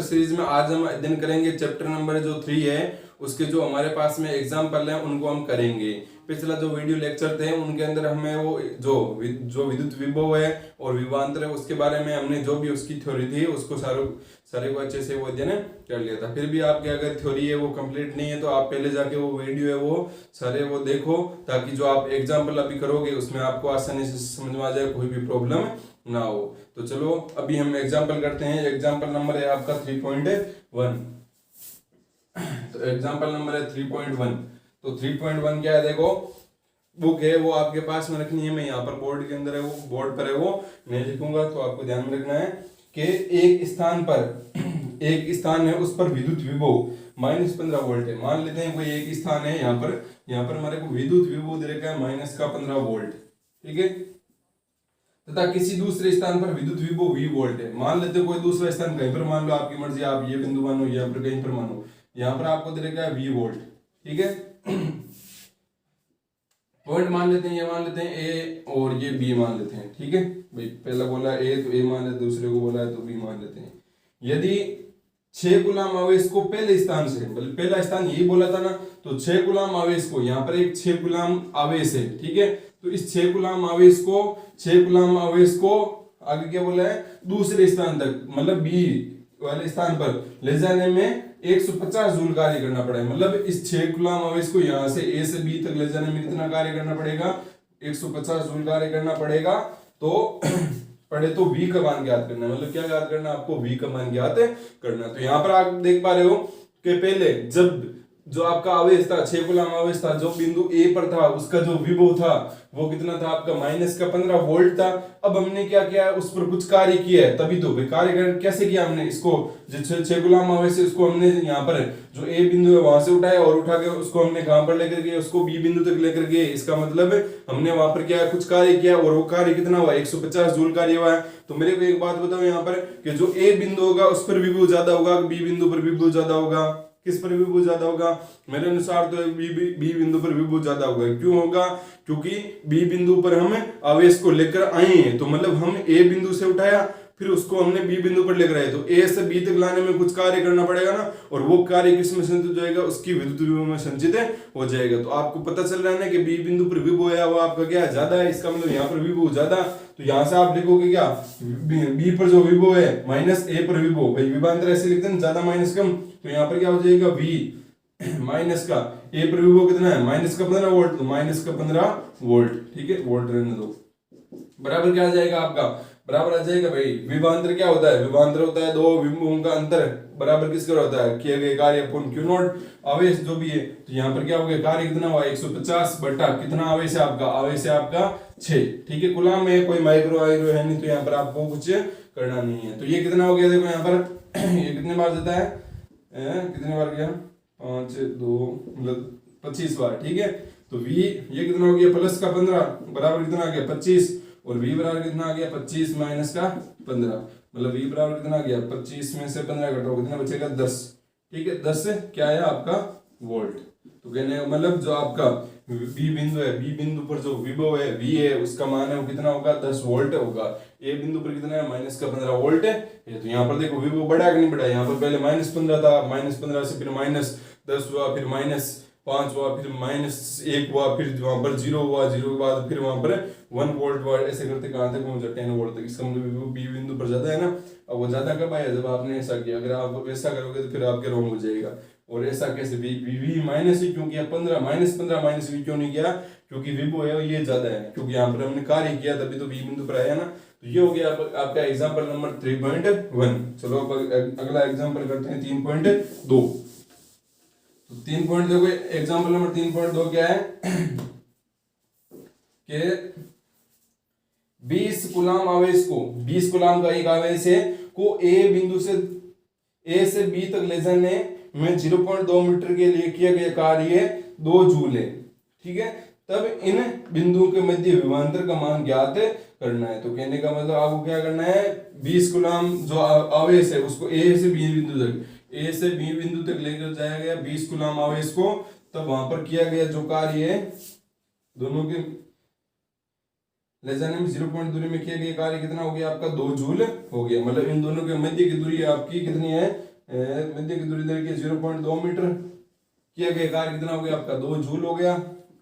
Lecture series में आज हम अध्ययन करेंगे चैप्टर नंबर जो 3 है, उसके जो हमारे पास में एग्जाम्पल हैं उनको हम करेंगे। पिछला जो वीडियो लेक्चर थे उनके अंदर हमें वो जो विद्युत विभव है और विभवांतर है उसके बारे में हमने जो भी उसकी थ्योरी थी उसको सारे को अच्छे से वो अध्ययन कर लिया था। फिर भी आपके अगर थ्योरी है वो कंप्लीट नहीं है तो आप पहले जाके वो वीडियो है वो सारे वो देखो, ताकि जो आप एग्जाम्पल अभी करोगे उसमें आपको आसानी से समझ में आ जाए, कोई भी प्रॉब्लम ना हो। तो चलो अभी हम एग्जाम्पल करते हैं। एग्जाम्पल नंबर है आपका 3.1। तो एग्जाम्पल नंबर है 3.1। तो 3.1 क्या है, देखो बुक है वो आपके पास में रखनी है। मैं यहाँ पर बोर्ड के अंदर है वो बोर्ड पर है वो मैं लिखूंगा, तो आपको ध्यान में रखना है कि एक स्थान पर एक स्थान है उस पर विद्युत विभव -15 वोल्ट है। मान लेते हैं कोई एक स्थान है, यहाँ पर हमारे को विद्युत विभव दे रखा है -15 वोल्ट, ठीक है। तथा किसी दूसरे स्थान पर विद्युत विभव V वोल्ट है। मान लेते हैं कोई दूसरा स्थान कहीं पर, मान लो आपकी मर्जी, आप ये बिंदु मानो, यहाँ पर कहीं पर मानो, यहाँ पर आपको दे रखा है V वोल्ट, ठीक है। पॉइंट मान लेते हैं, ये मान लेते हैं A और ये B मान लेते हैं, ठीक है भाई। पहला बोला A तो A मान लेते, दूसरे को बोला है तो B मान लेते हैं। यदि 6 कूलम आवेश को पहले स्थान से, मतलब पहला स्थान यही बोला था ना, तो 6 कूलम आवेश को, यहाँ पर एक 6 कूलम आवेश है, ठीक है। तो इस 6 कूलम आवेश को आगे क्या बोला है, दूसरे स्थान तक मतलब बी वाले स्थान पर ले जाने में 150 जूल कार्य करना पड़ेगा। मतलब इस 6 कूलम आवेश को यहाँ से ए से बी तक ले जाने में कितना कार्य करना पड़ेगा, 150 जूल कार्य करना पड़ेगा। तो पढ़े तो V का मान ज्ञात करना है, मतलब क्या ज्ञात करना है आपको, V का मान ज्ञात करना। तो यहाँ पर आप देख पा रहे हो कि पहले जब जो आपका आवेश था 6 कूलम आवेश था, जो बिंदु A पर था उसका जो विभव था वो कितना था आपका -15 वोल्ट था। अब हमने क्या किया है, उस पर कुछ कार्य किया है, तभी तो कार्य कैसे किया हमने, इसको जो 6 कूलम आवेश है उसको हमने यहाँ पर जो A बिंदु है वहां से उठाया और उठा के उसको हमने कहां पर लेकर गए, उसको B बिंदु तक लेकर गए। इसका मतलब हमने वहां पर क्या कुछ कार्य किया और वो कार्य कितना हुआ, 150 जूल कार्य हुआ है। तो मेरे को एक बात बताओ यहाँ पर कि जो A बिंदु होगा उस पर विभव ज्यादा होगा, B बिंदु पर विभव ज्यादा होगा, किस पर विभव ज्यादा होगा, मेरे अनुसार तो बी बिंदु पर विभव ज्यादा होगा। क्यों होगा, क्योंकि बी बिंदु पर हम आवेश को लेकर आए हैं, तो मतलब हम ए बिंदु से उठाया फिर उसको हमने बी बिंदु पर लेकर आए, तो ए से बी तक लाने में कुछ कार्य करना पड़ेगा ना, और वो कार्य किस में संचित हो जाएगा, उसकी विद्युत विभव में संचित हो जाएगा। तो आपको पता चल रहा है ना कि बी बिंदु पर विभव है वो आपका क्या है, ज्यादा है, इसका मतलब यहाँ पर विभव ज्यादा। तो यहाँ से आप लिखोगे क्या, बी पर जो विभव है माइनस ए पर विभव, भाई विभवांतर ऐसे लिखते हैं ज्यादा माइनस कम, तो यहाँ पर क्या हो जाएगा V माइनस का ए पर विभव कितना है -15 वोल्ट, तो -15 वोल्ट, ठीक है, वोल्ट रहने दो। बराबर क्या आ जाएगा आपका, बराबर आ जाएगा भाई, विभवांतर क्या होता है, विभवांतर होता है दो विभवों का अंतर बराबर किसका होता है, किए गए कार्य अपॉन Q नॉट आवेश जो भी है। तो यहाँ पर क्या हो गया, कार्य कितना हुआ 150 बटा कितना आवेश है आपका, आवेश है आपका 6, ठीक है। कूलम में कोई माइक्रो आयरो है नहीं, तो यहाँ पर आपको कुछ करना नहीं है। तो ये कितना हो गया, देखो यहाँ पर ये कितने बार देता है, कितने बार गया, 5 2 मतलब 25 बार, ठीक है। तो V ये कितना हो गया, प्लस का 15 बराबर कितना आ गया 25, और V बराबर कितना आ गया 25 माइनस का 15, मतलब V बराबर कितना आ गया 25 में से 15 घटाओ कितना बचेगा 10, ठीक है। 10 क्या है आपका वोल्ट। तो कहने का मतलब जो आपका B बिंदु है, B बिंदु पर जो विभव है V है उसका मान है वो कितना होगा 10 वोल्ट होगा। A बिंदु पर कितना है -15 वोल्ट है। तो यहाँ पर देखो विभव बढ़ा कि नहीं बढ़ा, यहाँ पर पहले -15 था, -15 से फिर -10 हुआ, फिर -5 हुआ, फिर -1 हुआ, फिर वहां पर 0 हुआ, 0 के बाद फिर वहां पर 1 वोल्ट हुआ, ऐसे करते कहां तक पहुंचा 10 वोल्ट तक। इसका मतलब बी बिंदु पर ज्यादा है ना। अब वो ज्यादा कब आया, जब आपने ऐसा किया। अगर आप वैसा करोगे तो फिर आपके रॉन्ग हो जाएगा। और ऐसा कैसे वी माइनस ही क्यों किया, -15 माइनस वी क्यों नहीं किया, क्योंकि विभव है ये ज्यादा है, क्योंकि यहाँ पर हमने कार्य किया तभी तो बी बिंदु पर आया ना। तो ये हो गया आपका एग्जाम्पल नंबर 3.1। चलो अगला एग्जाम्पल करते हैं 3.2। तो 3 पॉइंट देखो, एग्जाम्पल नंबर 3.2 क्या है कि 20 कूलम आवेश को, 20 कूलम का एक आवेश है को ए बिंदु से ए से बी तक ले जाने में 0.2 मीटर के लिए किया गया कार्य 2 जूल है, ठीक है। तब इन बिंदुओं के मध्य विभवांतर का मान ज्ञात करना है। तो कहने का मतलब आपको क्या करना है, 20 कूलम जो आवेश है उसको ए से बी बिंदु तक, ए से बी बिंदु तक लेकर जाया गया 20 कूलम आवेश को, तब वहां पर किया गया जो कार्य है दोनों के ले जाने में 0 दूरी में किया गया कार्य कितना हो गया आपका 2 जूल हो गया। मतलब इन दोनों के मध्य की दूरी आपकी कितनी है मध्य की दूरी दे के 0.2 मीटर किया गया कार्य कितना हो गया आपका 2 जूल हो गया।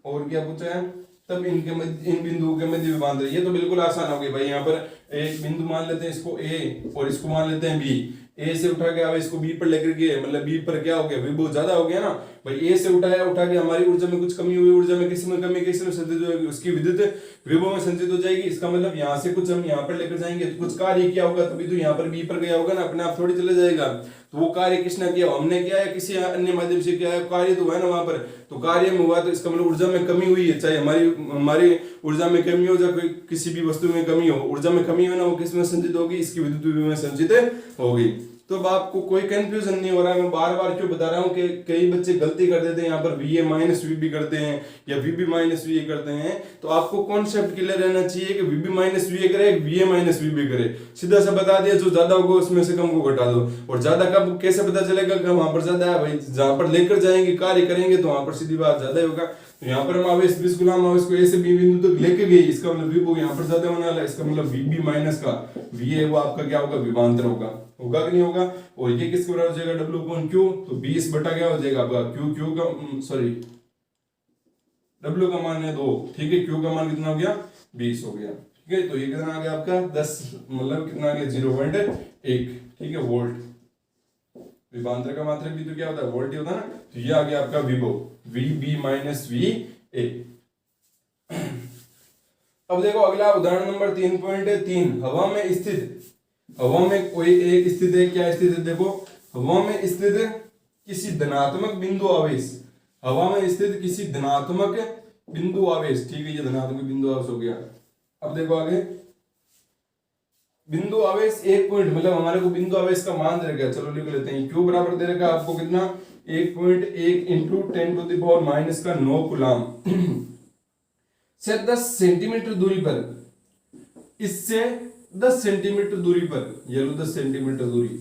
और क्या पूछा है, तब इनके मध्य इन बिंदुओं के मध्य विभवांतर, ये तो बिल्कुल आसान हो गई भाई। यहाँ पर एक बिंदु मान लेते हैं इसको ए और इसको मान लेते हैं बी। ए से उठा के अब इसको बी पर लेकर के, मतलब बी पर क्या हो गया, विभव ज्यादा हो गया ना भाई। ए से उठा के हमारी ऊर्जा में कुछ कमी हुई, ऊर्जा में किसी में कमी, किसी में संचित होगी, उसकी विद्युत विभव में संचित हो जाएगी। इसका मतलब यहाँ से कुछ हम यहाँ पर लेकर जाएंगे तो कुछ कार्य किया होगा, तभी तो यहाँ पर बी पर गया होगा ना, अपने आप थोड़ी चले जाएगा। तो वो कार्य किसने किया, हमने किया है किसी अन्य माध्यम से किया है, कार्य तो है ना वहां पर, तो कार्य में हुआ तो इसका मतलब ऊर्जा में कमी हुई है। चाहे हमारी ऊर्जा में कमी हो, चाहे किसी भी वस्तु में कमी हो, ऊर्जा में कमी हो ना, वो किस में संचित होगी, इसकी विद्युत विभव में संचित होगी। तो अब आपको कोई कंफ्यूजन नहीं हो रहा है। मैं बार बार क्यों बता रहा हूँ कि कई बच्चे गलती कर देते हैं, यहाँ पर VA माइनस VB करते हैं या VB माइनस VA करते हैं। तो आपको कॉन्सेप्ट क्लियर रहना चाहिए कि VB माइनस VA करे, VA माइनस VB करे। सीधा सा बता दिया, जो ज्यादा होगा उसमें से कम को घटा दो। और ज्यादा कब कैसे पता चलेगा कि वहां पर ज्यादा है भाई, जहां पर लेकर जाएंगे कार्य करेंगे तो वहां पर सीधी बात ज्यादा होगा। तो यहाँ पर हम आवेश 20 गुलाम आवेश को ए से बी बिंदु तक लेके गए, इसका मतलब विभव यहाँ पर ज्यादा होने वाला है। इसका मतलब VB माइनस का VA वो आपका क्या होगा, विभवांतर होगा कि नहीं होगा। और ये किसके बराबर हो जाएगा, W अपॉन Q। तो 20 बटा क्या हो जाएगा आपका Q का सॉरी W का मान है 2, ठीक है, Q का मान कितना हो गया 20 हो गया, ठीक है। तो ये कितना आ गया आपका 10, मतलब कितना आ गया 0.1, ठीक है, वोल्ट। विभवांतर का मात्रक भी तो क्या होता है, वोल्ट ही होता है ना। तो ये आ गया आपका विभव VB माइनस VA। अब देखो अगला उदाहरण नंबर 3.3, हवा में स्थित, हवा में कोई एक स्थित है, क्या स्थित है, देखो हवा में स्थित किसी धनात्मक बिंदु आवेश, हवा में स्थित किसी धनात्मक बिंदु आवेश, ठीक है, ये धनात्मक बिंदु आवेश हो गया। अब देखो आगे, बिंदु आवेश 1 पॉइंट, मतलब हमारे को बिंदु आवेश का मान दे रखा है, चलो लिख लेते हैं। Q बराबर दे रखा है आपको कितना, 1.1 इंटू 10⁻⁹ कूलाम से 10 सेंटीमीटर दूरी पर, इससे 10 सेंटीमीटर दूरी पर, ये लो 10 सेंटीमीटर दूरी,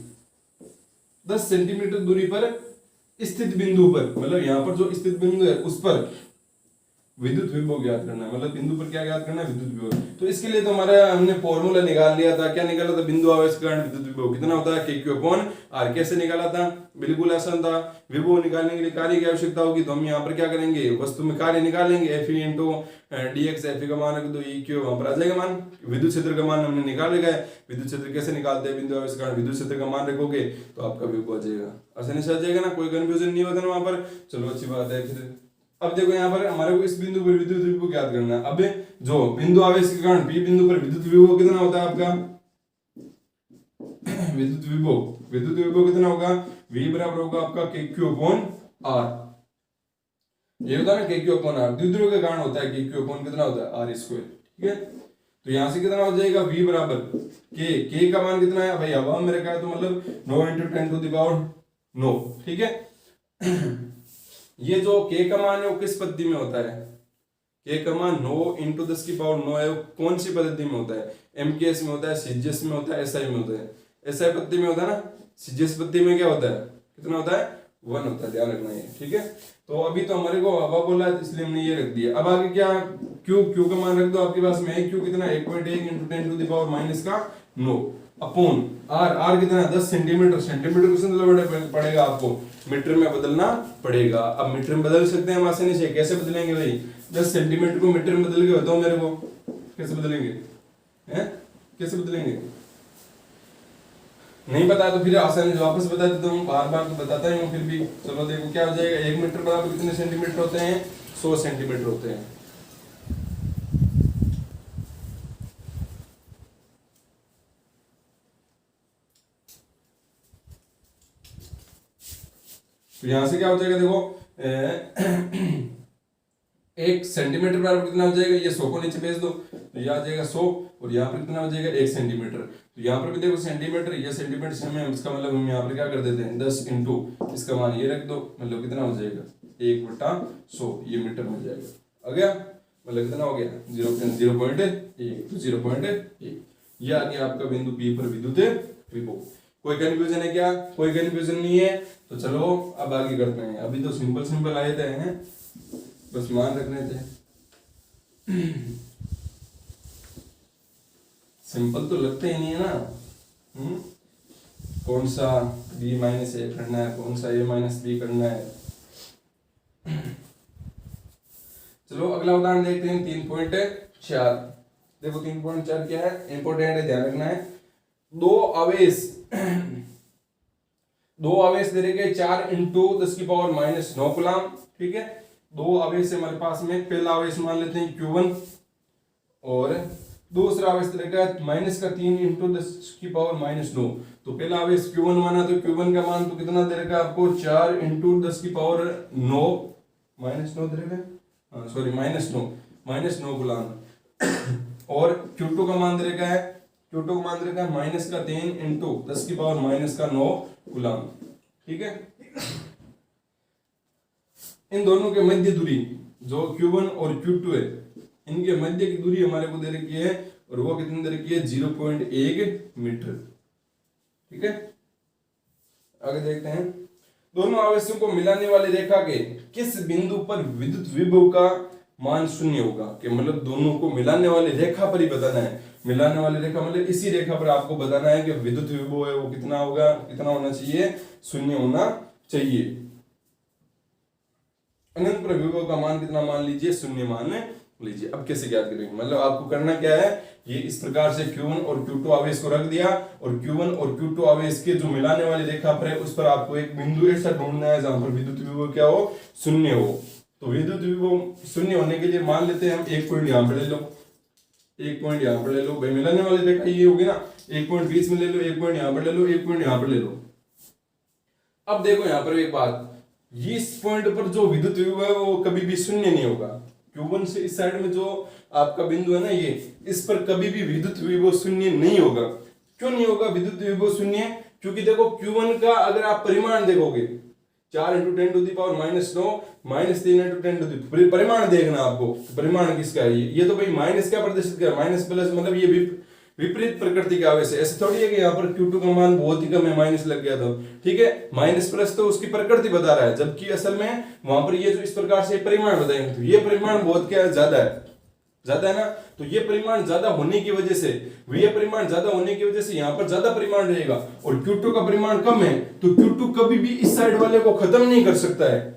10 सेंटीमीटर दूरी पर स्थित बिंदु पर, मतलब यहां पर जो स्थित बिंदु है उस पर विद्युत विभव ज्ञात करना है। मतलब बिंदु पर क्या ज्ञात करना है, विद्युत विभव। तो इसके लिए तो हमारा हमने फॉर्मूला निकाल लिया था, क्या निकाला था, बिंदु आवेश के कारण विद्युत विभव कितना होता है, KQ/R। कैसे निकाला था, बिल्कुल आसान था। विभव निकालने के लिए कार्य की आवश्यकता होगी, तो हम यहाँ पर क्या करेंगे, वस्तु में कार्य निकालेंगे, Fe इंटू dx, Fe का मान रख दो, EQ वहां पर आ जाएगा मान। विद्युत क्षेत्र का मान हमने निकाल लिया है। विद्युत क्षेत्र कैसे निकालते हैं, बिंदु आवेश के कारण विद्युत क्षेत्र का मान रखोगे तो आपका विभव आ जाएगा, आसानी से आ जाएगा ना, कोई कंफ्यूजन नहीं होता ना वहां पर। चलो अच्छी बात है। फिर अब देखो यहाँ पर हमारे को इस बिंदु पर विद्युत विभव ज्ञात करना है। अब जो बिंदु आवेश के कारण P बिंदु पर विद्युत विभव कितना होता है आपका, विद्युत विभव कितना होगा, V बराबर होगा आपका KQ/R। ये होता है ना KQ/R, द्विध्रुव के कारण होता है। KQ कितना होता है, R², ठीक है। तो यहां से कितना हो जाएगा, V बराबर K का मान कितना है भाई, हवा में रखा है तो मतलब 9 × 10⁹, ठीक है। ये जो K का मान है वो किस पद्धति में होता है, K का मान 9 × 10⁹ है, वो कौन सी पद्धति में होता है, MKS में होता है, CGS में होता है, SI में होता है। SI पद्धति में होता है ना, CGS पद्धति में क्या होता है, कितना होता है, 1 होता है, ध्यान रखना है, ठीक है। तो अभी तो हमारे को हवा बोला है इसलिए हमने ये रख दिया। अब आगे क्या, Q का मान रख दो आपके पास में, Q कितना 1.1 × 10⁻⁹ अपॉन R कितना है 10 सेंटीमीटर। सेंटीमीटर को पड़ेगा आपको मीटर में बदलना पड़ेगा। अब मीटर में बदल सकते हैं हम आसानी से, कैसे बदलेंगे भाई, 10 सेंटीमीटर को मीटर में बदल के बताओ मेरे को, कैसे बदलेंगे, हैं कैसे बदलेंगे, नहीं पता तो फिर आसानी से वापस बता देता हूँ, बार बार तो बताता ही हूँ फिर भी। चलो देखो क्या हो जाएगा, 1 मीटर बराबर कितने सेंटीमीटर होते हैं, 100 सेंटीमीटर होते हैं। तो यहां से क्या हो जाएगा, देखो 1 सेंटीमीटर बराबर कितना हो जाएगा, ये 100 को नीचे भेज दो तो यह आ जाएगा 100, और यहाँ पर कितना हो जाएगा 1 सेंटीमीटर। तो यहाँ पर भी देखो सेंटीमीटर, ये सेंटीमीटर से हमें इसका मतलब हम यहाँ पर क्या कर देते हैं 10 इंटू इसका मान ये रख दो, मतलब कितना हो जाएगा 1/100, ये मीटर में जाएगा, आ गया, मतलब कितना हो गया 0.1, तो 0.1 ये आ गया आपका बिंदु P पर विद्युत विभव। कोई कंफ्यूजन है क्या, कोई कंफ्यूजन नहीं है, तो चलो अब आगे करते हैं। अभी तो सिंपल आए थे हैं, बस मान रखने थे। सिंपल तो लगते ही नहीं है ना। कौन सा b माइनस ए करना है, कौन सा a माइनस बी करना है। चलो अगला उदाहरण देखते हैं 3.4। देखो 3.4 क्या है, इंपॉर्टेंट है, ध्यान रखना है। दो आवेश दे रखे 4 इंटू 10⁻⁻9 कूलम, ठीक है। दो आवेश हमारे पास में, पहला आवेश मान लेते हैं Q1 और दूसरा आवेश दे रखा है -3 इंटू 10⁻⁹। तो पहला आवेश Q1 माना, तो Q1 का मान तो कितना दे रखा है आपको, 4 इंटू 10⁻9 -9 दे रखा है, सॉरी -9 कूलम। और Q2 का मान दे रखा है, Q2 का मान दे रखा है -3 इंटू 10⁻⁹ कूलम, ठीक है। इन दोनों के मध्य दूरी जो Q1 और Q2 है, इनके मध्य की दूरी हमारे को दे रखी है, और वो कितनी दे रखी है, 0.1 मीटर, ठीक है। आगे देखते हैं, दोनों आवेशों को मिलाने वाली रेखा के किस बिंदु पर विद्युत विभव का मान शून्य होगा। कि मतलब दोनों को मिलाने वाली रेखा पर ही बताना है। मिलाने वाली रेखा मतलब इसी रेखा पर आपको बताना है कि विद्युत विभव है वो कितना होगा, कितना होना चाहिए, शून्य होना चाहिए। अनंत पर विभव का मान कितना मान लीजिए, शून्य मान लीजिए। अब कैसे ज्ञात करेंगे, मतलब आपको करना क्या है, ये इस प्रकार से Q1 और Q2 आवेश को रख दिया, और Q1 और Q2 आवेश के जो मिलाने वाली रेखा पर है उस पर आपको एक बिंदु ऐसा ढूंढना है जहां पर विद्युत विभव क्या हो, शून्य हो। तो विद्युत विभव शून्य होने के लिए मान लेते हैं हम एक पॉइंट यहां पर ले लो, एक पॉइंट यहां पर ले लो भाई, मिलाने वाली रेखा ये होगी ना, एक पॉइंट बीच में ले लो, एक पॉइंट यहां पर ले लो, एक पॉइंट यहां पर ले लो। अब देखो यहां पर एक बात, इस पॉइंट पर जो विद्युत विभव है वो कभी भी शून्य नहीं होगा। Q1 से इस साइड में जो आपका बिंदु है ना, ये इस पर कभी भी विद्युत विभव शून्य नहीं होगा। क्यों नहीं होगा विद्युत विभव शून्य? क्योंकि देखो Q1 का अगर आप परिमाण देखोगे, 4 इंटू 10⁻⁹ -3 इंटू 10 परिमाण देखना आपको, परिमाण किसका है ये तो भाई माइनस क्या प्रदर्शित कर, माइनस प्लस, मतलब ये विपरीत प्रकृति के आवेश है। ऐसे थोड़ी है कि यहाँ पर Q2 का मान बहुत ही कम है, माइनस लग गया था, ठीक है। माइनस प्लस तो उसकी प्रकृति बता रहा है, जबकि असल में वहां पर ये जो इस प्रकार से परिमाण बताएंगे तो ये परिमाण बहुत क्या ज्यादा है, ज्यादा है ना। तो ये परिमाण ज्यादा होने की वजह से, ये परिमाण ज्यादा होने की वजह से यहाँ पर ज्यादा परिमाण रहेगा, और Q2 का परिमाण कम है, तो Q2 कभी भी इस साइड वाले को खत्म नहीं कर सकता है।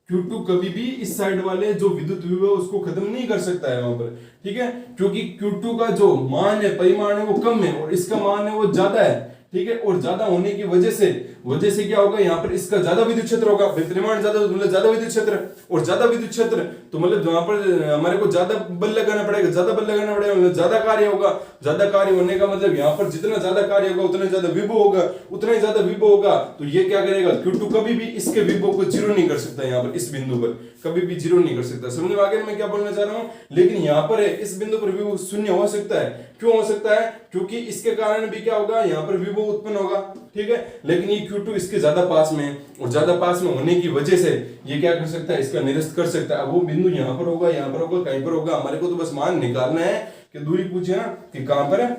Q2 कभी भी इस साइड वाले जो विद्युत विभव उसको खत्म नहीं कर सकता है वहां पर, ठीक है। क्योंकि Q2 का जो मान है, परिमाण है, वो कम है, और इसका मान है वो ज्यादा है, ठीक है। और ज्यादा होने की वजह से क्या होगा, यहाँ पर इसका ज्यादा विद्युत क्षेत्र होगा, परिमाण ज्यादा मतलब ज्यादा विद्युत क्षेत्र, और ज्यादा विद्युत क्षेत्र तो मतलब वहां पर हमारे को ज्यादा बल लगाना पड़ेगा, ज्यादा बल लगाना पड़ेगा मतलब ज्यादा कार्य होगा। ज्यादा कार्य होने का मतलब यहाँ पर जितना ज्यादा कार्य होगा उतना ज्यादा विभव होगा, उतना ही ज्यादा विभव होगा। तो ये क्या करेगा, Q2 कभी भी इसके विभव को जीरो नहीं कर सकता, यहाँ पर इस बिंदु पर कभी भी जीरो नहीं कर सकता। समझ में आ गया मैं क्या बोलना चाह रहा हूँ। लेकिन यहाँ पर है, इस बिंदु पर विभव शून्य हो सकता है। क्यों हो सकता है? क्योंकि इसके कारण भी क्या होगा, यहाँ पर विभव उत्पन्न होगा, ठीक है। लेकिन ये Q2 इसके ज्यादा पास में, और ज्यादा पास में होने की वजह से ये क्या कर सकता है, इसका निरस्त कर सकता है। अब वो बिंदु यहाँ पर होगा, यहाँ पर होगा, कहीं पर होगा, हमारे को तो बस मान निकालना है कि दूरी पूछे ना कि कहां पर है,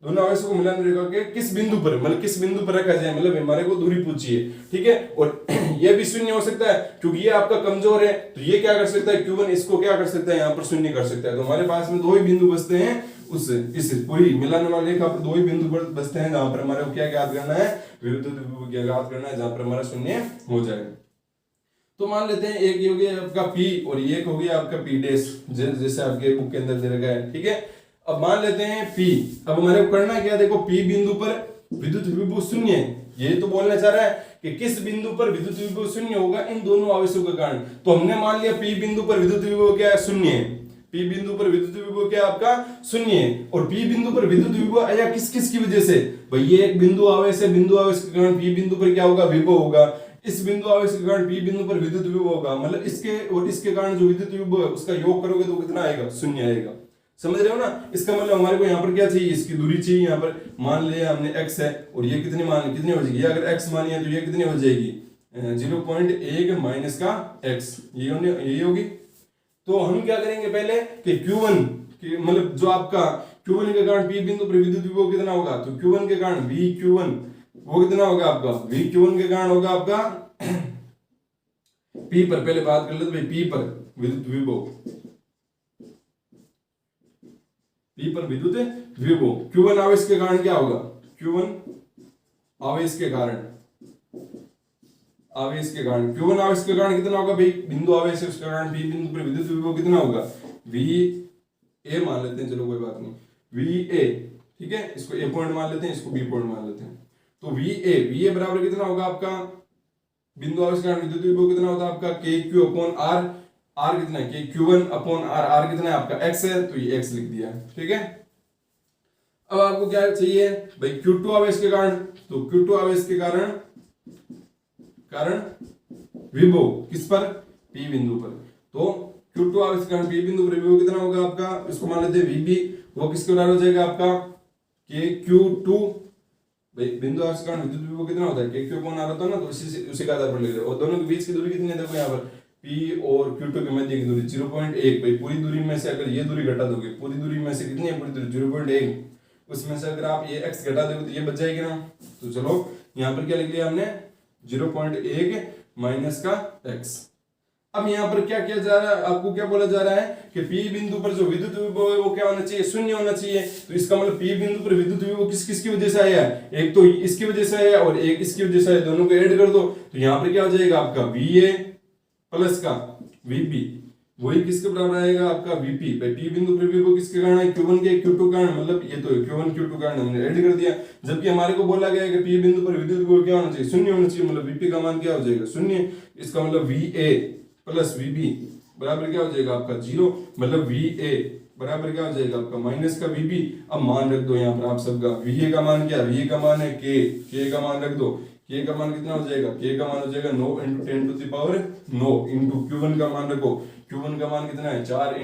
दोनों आवेशों को मिलाने रेखा के किस बिंदु पर, मतलब किस बिंदु पर रखा जाए, मतलब हमारे को दूरी पूछिए, ठीक है। और ये भी शून्य हो सकता है क्योंकि ये आपका कमजोर है, तो ये क्या कर सकता है, Q1 इसको क्या कर सकता है, यहाँ पर शून्य कर सकता है। तो हमारे पास में दो ही बिंदु बचते हैं, इस पूरी मिलाने वाली रेखा पर दो ही बिंदु बचते हैं जहां पर हमारे को क्या ज्ञात करना है, विद्युत विभव ज्ञात करना है, जहां पर हमारा शून्य हो जाएगा। तो मान लेते हैं एक हो गया आपका P और एक हो गया आपका P डैश, जैसे आपके बुक के अंदर दे रखा है, ठीक है। अब मान लेते हैं P, अब हमारे को करना क्या, देखो P बिंदु पर विद्युत विभव शून्य है, ये तो बोलना चाह रहा है कि किस बिंदु पर विद्युत विभव शून्य होगा इन दोनों आवेशों के कारण। तो हमने मान लिया P बिंदु पर विद्युत विभव क्या है, शून्य है। P बिंदु पर विद्युत विभव क्या आपका शून्य है, और P बिंदु पर विद्युत विभव आया किस किस की वजह से, भाई ये एक बिंदु आवेश है, बिंदु आवेश के कारण P बिंदु पर क्या होगा, विभव होगा। इस बिंदु आवेश के कारण P बिंदु पर विद्युत विभव होगा, मतलब इसके और इसके कारण जो विद्युत विभव है उसका योग करोगे तो कितना आएगा, शून्य आएगा। समझ रहे हो ना। इसका मतलब हमारे को यहाँ पर क्या चाहिए, इसकी दूरी चाहिए। यहाँ पर मान लिया हमने x है, और ये कितनी हो जाएगी, अगर x मानी है तो ये कितनी हो जाएगी, 0.1 माइनस का x, ये होगी। तो हम क्या करेंगे पहले कि Q1 मतलब जो आपका Q1 के कारण P बिंदु पर विद्युत विभव कितना होगा, तो Q1 के कारण VQ1 वो कितना होगा आपका, VQ1 के कारण होगा आपका P पर, पहले बात कर ले तो भाई P पर विद्युत विभव, P पर विद्युत विभव, Q1 आवेश के कारण क्या होगा, Q1 आवेश के कारण, आवेश के कारण Q1 आवेश के कारण कितना होगा भाई, बिंदु आवेश है उसके कारण P बिंदु पर विद्युत विभव कितना होगा, VA मान लेते हैं, चलो कोई बात नहीं, VA, ठीक है, इसको A पॉइंट मान लेते हैं, इसको B पॉइंट मान लेते हैं। तो VA बराबर कितना होगा आपका, बिंदु आवेश के कारण विद्युत विभव कितना होता है आपका KQ अपॉन R, R कितना है KQ1 अपॉन R, R कितना है आपका X है, तो ये X लिख दिया, ठीक है। अब आपको क्या चाहिए भाई, Q2 आवेश के कारण, तो Q2 आवेश के कारण विभव किस पर, P बिंदु पर, तो Q2 आवेश के कारण P बिंदु पर विभव कितना होगा आपका, इसको मान लेते हैं VB, वो किसके बराबर हो जाएगा आपका KQ2, भाई बिंदु आवेश के कारण विद्युत विभव कितना होता है KQ अपॉन R होता है ना, तो उसी का आधार पर लिख रहे हो। और दोनों के बीच की दूरी कितनी है, देखो यहाँ पर P और Q2 के मध्य की दूरी 0.1, भाई पूरी दूरी में से अगर ये दूरी घटा दोगे, पूरी दूरी में से कितनी है, पूरी दूरी 0.1, उसमें से अगर आप ये x घटा दोगे तो ये बच जाएगी ना। तो चलो यहाँ पर क्या लिख लिया हमने, 0.1 माइनस का x। अब यहाँ पर क्या किया जा रहा है, आपको क्या बोला जा रहा है कि P बिंदु पर जो विद्युत विभव है वो क्या होना चाहिए, शून्य होना चाहिए। तो इसका मतलब P बिंदु पर विद्युत विभव किस किस की वजह से आया है, एक तो इसकी वजह से आया और एक इसकी वजह से आया, दोनों को ऐड कर दो तो यहाँ पर क्या हो जाएगा आपका VA प्लस का VB, वही किसके बराबर आएगा आपका VP। भाई P बिंदु पर विभव किसके कारण है, Q1 के Q2 कारण, मतलब ये तो Q1 Q2 कारण हमने ऐड कर दिया, जबकि हमारे को बोला गया है कि P बिंदु पर विद्युत विभव क्या होना चाहिए, शून्य होना चाहिए, मतलब VP का मान क्या हो जाएगा, शून्य। इसका मतलब VA प्लस VB बराबर क्या हो जाएगा आपका 0, मतलब VA बराबर क्या हो जाएगा आपका माइनस का VB। अब मान रख दो यहाँ पर आप सबका, VA का मान क्या, VA का मान है K का मान रख दो, K का मान कितना हो जाएगा, K का मान हो जाएगा 9 × 10⁻9 इंटू Q1 का मान रखो, Q1 का मान कितना है 4 ×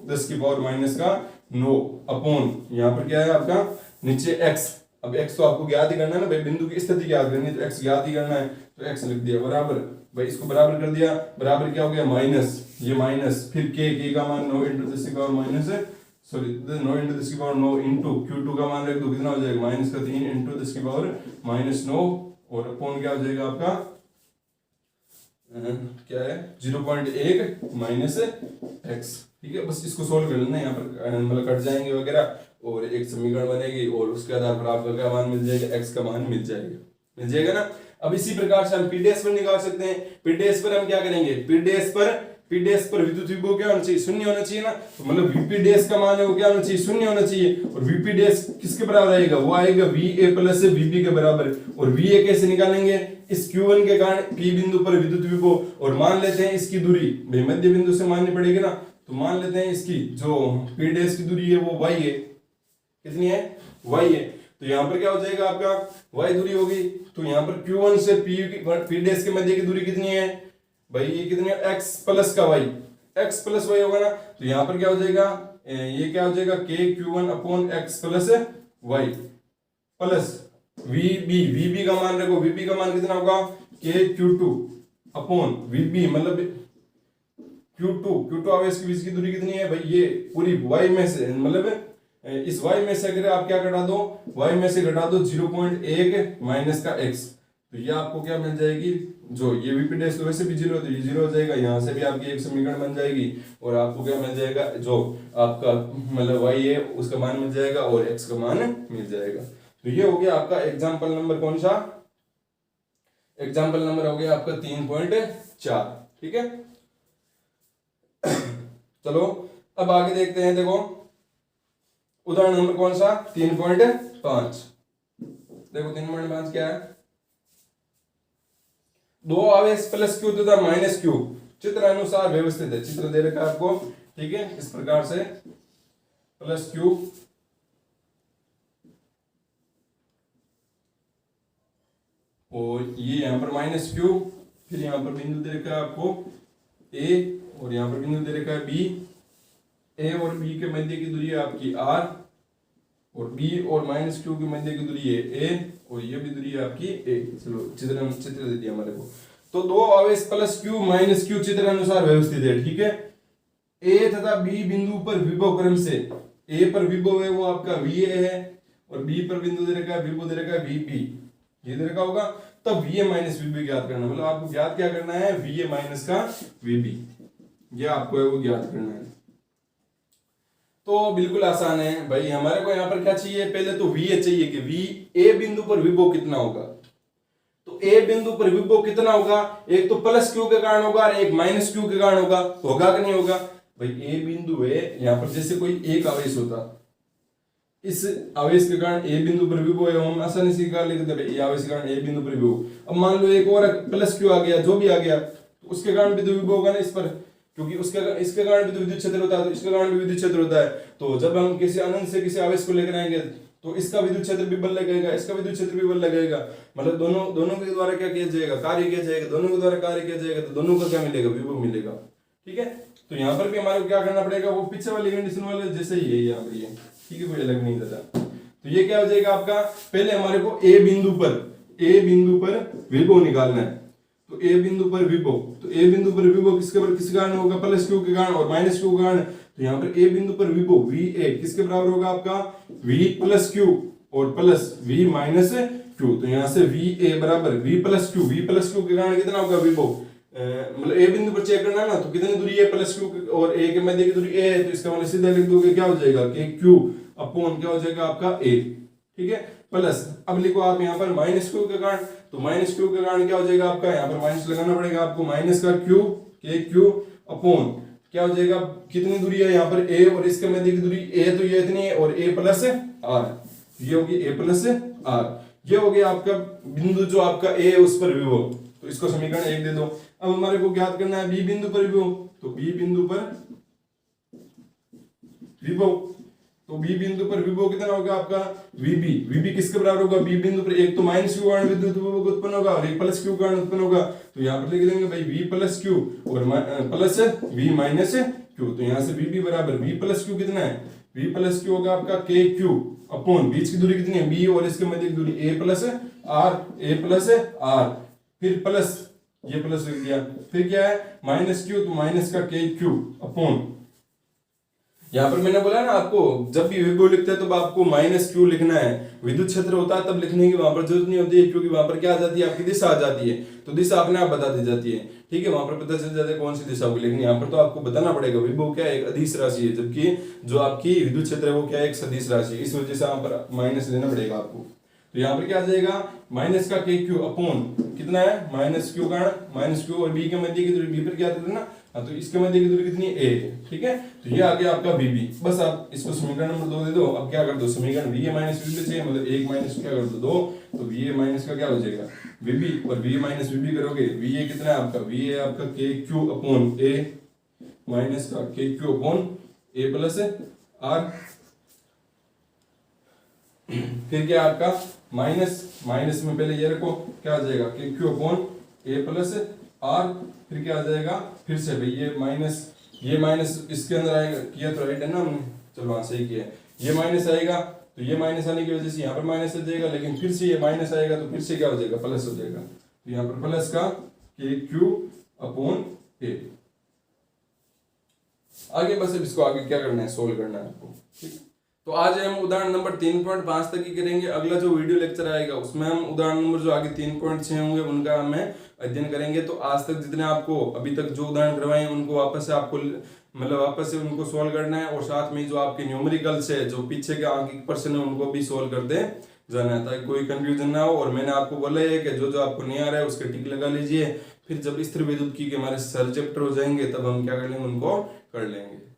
10⁻−9 अपॉन यहाँ पर क्या है आपका नीचे x। अब x तो आपको ज्ञात ही करना है ना भाई, बिंदु की स्थिति ज्ञात करनी है तो x ज्ञात ही करना है, तो x लिख दिया बराबर, भाई इसको बराबर कर दिया, बराबर क्या हो गया माइनस, ये माइनस, फिर k का मान 9 × 10⁻−9 सॉरी 9 × 10⁻9 इंटू Q2 का मान रख दो, कितना हो जाएगा माइनस का 3 × 10⁻−9 और अपॉन क्या हो जाएगा आपका क्या है 0.1 माइनस x, ठीक है। बस इसको सोल्व कर लेना, यहाँ पर मतलब कट जाएंगे वगैरह और एक समीकरण बनेगी और उसके आधार पर आपका क्या मान मिल जाएगा, x का मान मिल जाएगा ना। अब इसी प्रकार से हम पीडीएस पर निकाल सकते हैं। पीडीएस पर हम क्या करेंगे, पीडीएस पर विद्युत विभव क्या होना चाहिए, शून्य होना चाहिए ना, तो मतलब वीपीडीएस का मान है वो क्या होना चाहिए, शून्य होना चाहिए। और वीपीडीएस किसके बराबर आएगा, वो आएगा VA प्लस VB के बराबर। और VA कैसे निकालेंगे, इस Q1 के कारण P बिंदु पर विद्युत विभव, और मान लेते हैं इसकी दूरी भाई मध्य बिंदु से माननी पड़ेगी ना, तो मान लेते हैं इसकी जो पीडीएस की दूरी है वो y है, कितनी है y है। तो यहाँ पर क्या हो जाएगा आपका y दूरी होगी, तो यहाँ पर Q1 से पीडीएस के मध्य की दूरी कितनी है भाई, ये कितनी है x प्लस का y, x प्लस y होगा ना, तो यहाँ पर क्या हो जाएगा, ये क्या हो जाएगा KQ1 upon x plus y plus VB का मान रखो, VB का मान कितना होगा KQ2 अपॉन VB, मतलब Q2 आवेश के बीच की दूरी कितनी है भाई, ये पूरी y में से, मतलब इस y में से अगर आप क्या घटा दो, y में से घटा दो 0.1 माइनस का x, तो ये आपको क्या मिल जाएगी, जो ये VP डैश तो वैसे भी 0 है तो ये 0 हो जाएगा, यहाँ से भी आपकी एक समीकरण बन जाएगी और आपको क्या मिल जाएगा, जो आपका मतलब y है उसका मान मिल जाएगा और x का मान मिल जाएगा। तो ये हो गया आपका एग्जाम्पल नंबर कौन सा, एग्जाम्पल नंबर हो गया आपका 3.4, ठीक है। चलो अब आगे देखते हैं, देखो उदाहरण नंबर कौन सा 3.5। देखो 3.5 क्या है, दो आवेश प्लस क्यू तथा माइनस क्यू चित्र अनुसार व्यवस्थित है। चित्र दे रखा है आपको, ठीक है, इस प्रकार से प्लस क्यू और ये यहाँ पर माइनस क्यू, फिर यहाँ पर बिंदु दे रखा है आपको A और यहाँ पर बिंदु दे रखा है B। A और B के मध्य की दूरी है आपकी R और B और माइनस क्यू के मध्य की दूरी है A और ये भी दूरी है आपकी A। चलो चित्र दे दिया हमारे को। तो दो आवेश प्लस क्यू माइनस क्यू चित्र अनुसार व्यवस्थित है, ठीक है। A तथा B बिंदु पर विभव क्रम से, A पर विभव है वो आपका VA है और B पर बिंदु दे रखा है, विभव दे रखा है VB, ये दे रखा होगा। तब VA माइनस VB ज्ञात करना, मतलब आपको ज्ञात क्या करना है, VA माइनस का VB, ये आपको है वो ज्ञात करना है। तो बिल्कुल आसान है भाई, हमारे को यहाँ पर क्या चाहिए, पहले तो VA चाहिए कि VA बिंदु पर विभव कितना होगा, ए बिंदु पर विभव कितना होगा, एक तो प्लस क्यू के कारण होगा और एक माइनस क्यू के कारण होगा कि नहीं होगा भाई। ए बिंदु है, यहां पर जैसे कोई एक आवेश होता, इस आवेश के कारण ए बिंदु पर विभव है, हम आसानी से निकाल लेते थे, ये आवेश के कारण ए बिंदु पर विभव। अब मान लो एक और प्लस क्यू आ गया, जो भी आ गया, तो उसके कारण भी तो विभव होगा ना इस पर, क्योंकि इसके कारण भी तो विद्युत क्षेत्र होता है, तो इसके कारण भी विद्युत क्षेत्र होता है। तो जब हम किसी अनंत से किसी आवेश को लेकर आएंगे तो इसका विद्युत क्षेत्र भी बल लगेगा, इसका विद्युत क्षेत्र भी बल लगेगा, मतलब दोनों के द्वारा क्या किया जाएगा, कार्य किया जाएगा, दोनों के द्वारा कार्य किया जाएगा, तो दोनों का क्या मिलेगा, विभव मिलेगा। ठीक है, तो यहाँ पर भी हमारे को क्या करना पड़ेगा, वो पीछे वाली कंडीशन वाले जैसे ही है यहाँ पर ये, ठीक है, कोई अलग नहीं दादा। तो ये क्या हो जाएगा आपका, पहले हमारे को ए बिंदु पर विभव निकालना है। तो ए बिंदु पर विभव, तो ए बिंदु पर विभव किसके कारण होगा, प्लस क्यू के कारण और माइनस क्यू के कारण। तो यहाँ पर ए बिंदु पर विभव वी ए किसके बराबर होगा आपका, वी प्लस क्यू और प्लस वी माइनस क्यू। तो यहाँ से वी ए बराबर वी प्लस क्यू के कारण कितना होगा विभव, मतलब ए बिंदु पर चेक करना है ना, तो कितनी दूरी है प्लस क्यू और ए के मध्य की दूरी ए है, तो इसका मतलब सीधा लिख दोगे क्या हो जाएगा, के क्यू अपॉन क्या हो जाएगा आपका ए। ठीक है, प्लस अब लिखो आप यहाँ पर माइनस क्यू के कारण, तो माइनस क्यू के कारण क्या हो जाएगा आपका, यहाँ पर माइनस लगाना पड़ेगा आपको, माइनस का क्यू के क्यू अपॉन क्या हो जाएगा, कितनी दूरी है यहाँ पर ए और इसके मध्य की दूरी ए, तो ये इतनी है, और ए प्लस आर, ये होगी ए प्लस आर। ये हो गया आपका बिंदु जो आपका ए है उस पर विभव, तो इसको समीकरण 1 दे दो। अब हमारे को ज्ञात करना है बी बिंदु पर विभव, तो बी बिंदु पर विभव, तो बी बिंदु पर विभव कितना होगा आपका, वीबी किसके बराबर होगा, बी बिंदु पर एक तो माइनस क्यू कारण विद्युत विभव उत्पन्न होगा और एक प्लस क्यू कारण उत्पन्न होगा। तो यहाँ पर लिख देंगे भाई वी प्लस क्यू और प्लस वी माइनस क्यू। तो यहाँ से वीबी बराबर वी प्लस क्यू कितना है, वी प्लस क्यू होगा आपका के क्यू अपॉन बीच की दूरी कितनी है बी और इसके मध्य की दूरी ए प्लस आर, फिर प्लस ये प्लस लिख दिया, फिर क्या है माइनस क्यू, तो माइनस का के क्यू अपॉन, यहाँ पर मैंने बोला ना आपको जब भी विभव लिखते हैं तो आपको माइनस क्यू लिखना है। विद्युत क्षेत्र होता है तब लिखने की वहां पर जरूरत नहीं होती है, क्योंकि वहां पर क्या आ जाती है आपकी दिशा आ जाती है, तो दिशा अपने आप बता दी जाती है। ठीक है, वहां पर पता चल जाता है कौन सी दिशा को लिखनी है। यहाँ पर तो आपको बताना पड़ेगा विभव क्या है, एक अदिश राशि है, जबकि जो आपकी विद्युत क्षेत्र है वो क्या है, एक सदिश राशि है, इस वजह से यहाँ पर माइनस लेना पड़ेगा आपको। तो यहाँ पर क्या आ जाएगा माइनस का के क्यू अपॉन कितना है माइनस क्यू कारण माइनस क्यू और बी के मध्य की दूरी, बी पर क्या देते ना, तो इसके मध्य की दूरी कितनी ए है। ठीक है, तो ये आ गया आपका बीबी। बस आप इसको समीकरण नंबर 2 दे दो। अब क्या कर दो, समीकरण वी ए माइनस वी चाहिए, मतलब एक माइनस क्या कर दो 2, तो वी ए माइनस का क्या हो जाएगा वीबी, और वी ए माइनस वीबी करोगे, वी ए कितना है आपका, वी ए आपका के क्यू अपॉन ए माइनस का K Q upon A plus R, फिर क्या आपका माइनस में पहले ये रखो क्या आ जाएगा K Q upon A plus R, फिर क्या आ जाएगा फिर से भाई ये माइनस इसके अंदर आएगा, किया तो राइट है ना हमने, चलो हाँ सही किया, ये माइनस आएगा, तो ये माइनस आने की वजह से यहाँ पर माइनस आ जाएगा, लेकिन फिर से ये माइनस आएगा तो फिर से क्या हो जाएगा प्लस हो जाएगा, तो यहाँ पर प्लस का के क्यू अपॉन ए। आगे बस अब इसको आगे क्या करना है, सोल्व करना है आपको। ठीक, तो आज हम उदाहरण नंबर 3.5 तक ही करेंगे। अगला जो वीडियो लेक्चर आएगा उसमें हम उदाहरण नंबर जो आगे 3.6 होंगे उनका हमें अध्ययन करेंगे। तो आज तक जितने आपको अभी तक जो उदाहरण करवाए उनको वापस से आपको मतलब वापस से उनको सोल्व करना है, और साथ में जो आपके न्यूमेरिकल्स है जो पीछे के आगे प्रश्न है उनको भी सोल्व करते जाना है, ताकि कोई कंफ्यूजन ना हो। और मैंने आपको बोला है कि जो जो आपको नहीं आ रहा है उसके टिक लगा लीजिए, फिर जब स्थिर विद्युत की के हमारे सर चैप्टर हो जाएंगे तब हम क्या कर लेंगे, उनको कर लेंगे।